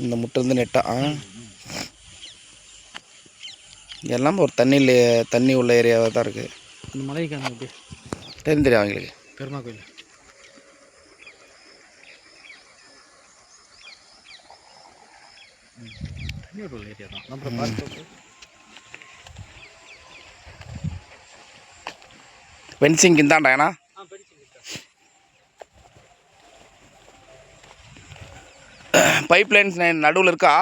இந்த முட்டை வந்து நெட்டா எல்லாம் ஒரு தண்ணி உள்ள ஏரியாவாக தான் இருக்குது. இந்த மலைக்கு அந்த தெரியும் அவங்களுக்கு. பெருமா கோயில் தண்ணி உள்ள ஏரியா தான். நம்ம பார்த்து ஃபென்சிங் இந்தாண்டா ஏன்னா பைப் லைன்ஸ் நடுவில் இருக்கா?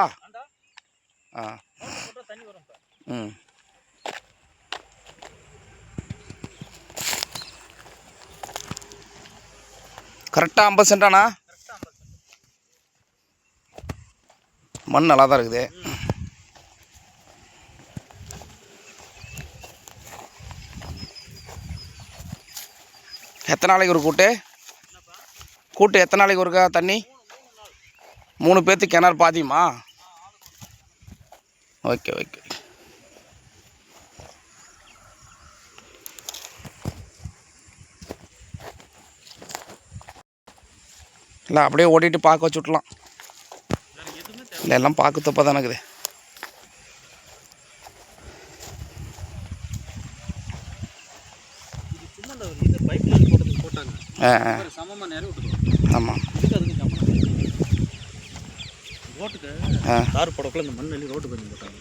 ம் கரெக்டாக 50 சென்டாண்ணா? மண் நல்லா தான் இருக்குது. எத்தனை நாளைக்கு ஒரு கூட்டு எத்தனை நாளைக்கு ஒருக்கா தண்ணி? 3 பேர்த்துக்கு கிணறு பாதியுமா? Okay okay. இல்லை அப்படியே ஓட்டிகிட்டு பார்க்க வச்சு விட்லாம். இல்லை எல்லாம் பார்க்க தப்பாக தானே இருக்குது. ஆமாம் ரோட்டுக்கு தார் போடக்குள்ள இந்த மண் அள்ளி ரோட்டு பண்ணி போட்டாங்க.